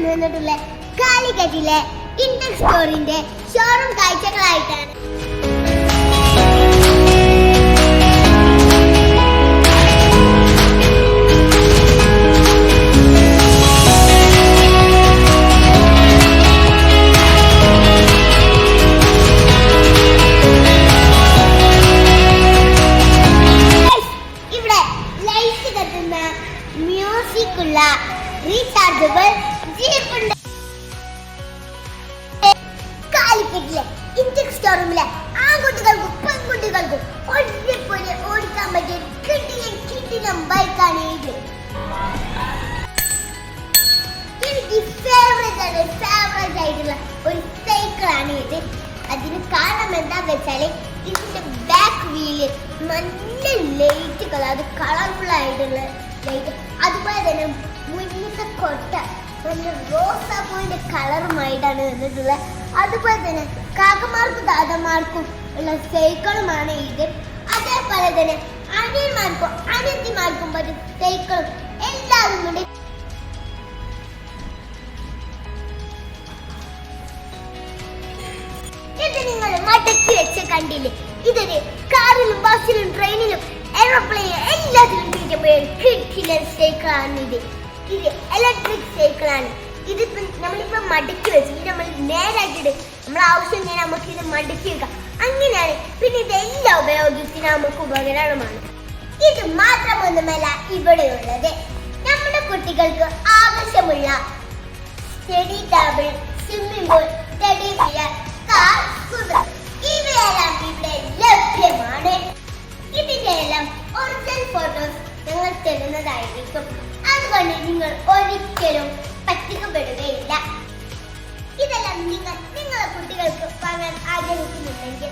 കൊണ്ടുവന്നിട്ടുള്ള കാലിക്കറ്റിലെ index സ്റ്റോറിന്റെ showroom കാഴ്ചകളായിട്ടാണ്. മ്യൂസിക്കുള്ള rechargeable ജീപ്പുണ്ട്. കാലിക്കറ്റിലെ index സ്റ്റോറൂമിലെ ആൺകുട്ടികൾക്കും പെൺകുട്ടികൾക്കും ഒരേപോലെ ഓടിക്കാൻ പറ്റിയ കിടിലൻ ബൈക്കാണ് ഇത്. എനിക്ക് ഫേവറേറ്റ് ആയിട്ടുള്ള ഒരു സൈക്കിളാണ് ഇത്. അതിന് കാരണം എന്താന്ന് വെച്ചാല് ഇതിന്റെ ബാക്ക് വീല് നല്ല ലൈറ്റ് കളർ, അത് കളർഫുൾ ആയിട്ടുള്ള ലൈറ്റ്, അതുപോലെ തന്നെ മുന്നത്തെ കൊട്ട നല്ല റോസാപ്പൂവിന്റെ കളറുമായിട്ടാണ് വന്നിട്ടുള്ളത്. അതുപോലെ തന്നെ കാക്കമാർക്കും ദാദമാർക്കും ഉള്ള സൈക്കിളുമാണ് ഇത്. അതേപോലെ തന്നെ അനിയന്മാർക്കും അനിയത്തിമാർക്കും പറ്റും സൈക്കിളും എല്ലാവരും ഉണ്ട്. ഇത് നിങ്ങൾ മടക്കി വെച്ച് കണ്ടില്ലേ? ഇതൊരു കാറിലും ബസ്സിലും ട്രെയിനിലും എയർപ്ലെയിനും എല്ലാത്തിലും സൈക്കിളാണ് ഇത്. ഇത് ഇലക്ട്രിക് സൈക്കിളാണ്. ഇതിപ്പോ നമ്മളിപ്പോ മടക്കി വെച്ച് ഇത് നമ്മൾ നേരാക്കിയിട്ട് നമ്മൾ ആവശ്യം കഴിഞ്ഞാൽ നമുക്ക് ഇത് മടക്കി വെക്കാം. അങ്ങനെയാണ്. പിന്നെ ഇതെല്ലാം ഉപയോഗത്തിന് നമുക്ക് ഉപകരണമാണ്. ഇത് മാത്രമൊന്നുമല്ല ഇവിടെയുള്ളത്. നമ്മുടെ കുട്ടികൾക്ക് ആവശ്യമുള്ള study table, swimming pool, teddy bear, car, scooter ഇവയെല്ലാം ഇവിടെ ലഭ്യമാണ്. ഇതിന്റെ എല്ലാം ഒറിജിനൽ ഫോട്ടോസ് ഞങ്ങൾ തരുന്നതായിരിക്കും. അതുകൊണ്ട് നിങ്ങൾ ഒരിക്കലും പറ്റിക്കപ്പെടുകയില്ല. ഇതെല്ലാം നിങ്ങൾ നിങ്ങളുടെ കുട്ടികൾക്ക് വാങ്ങാൻ ആഗ്രഹിക്കുന്നുണ്ടെങ്കിൽ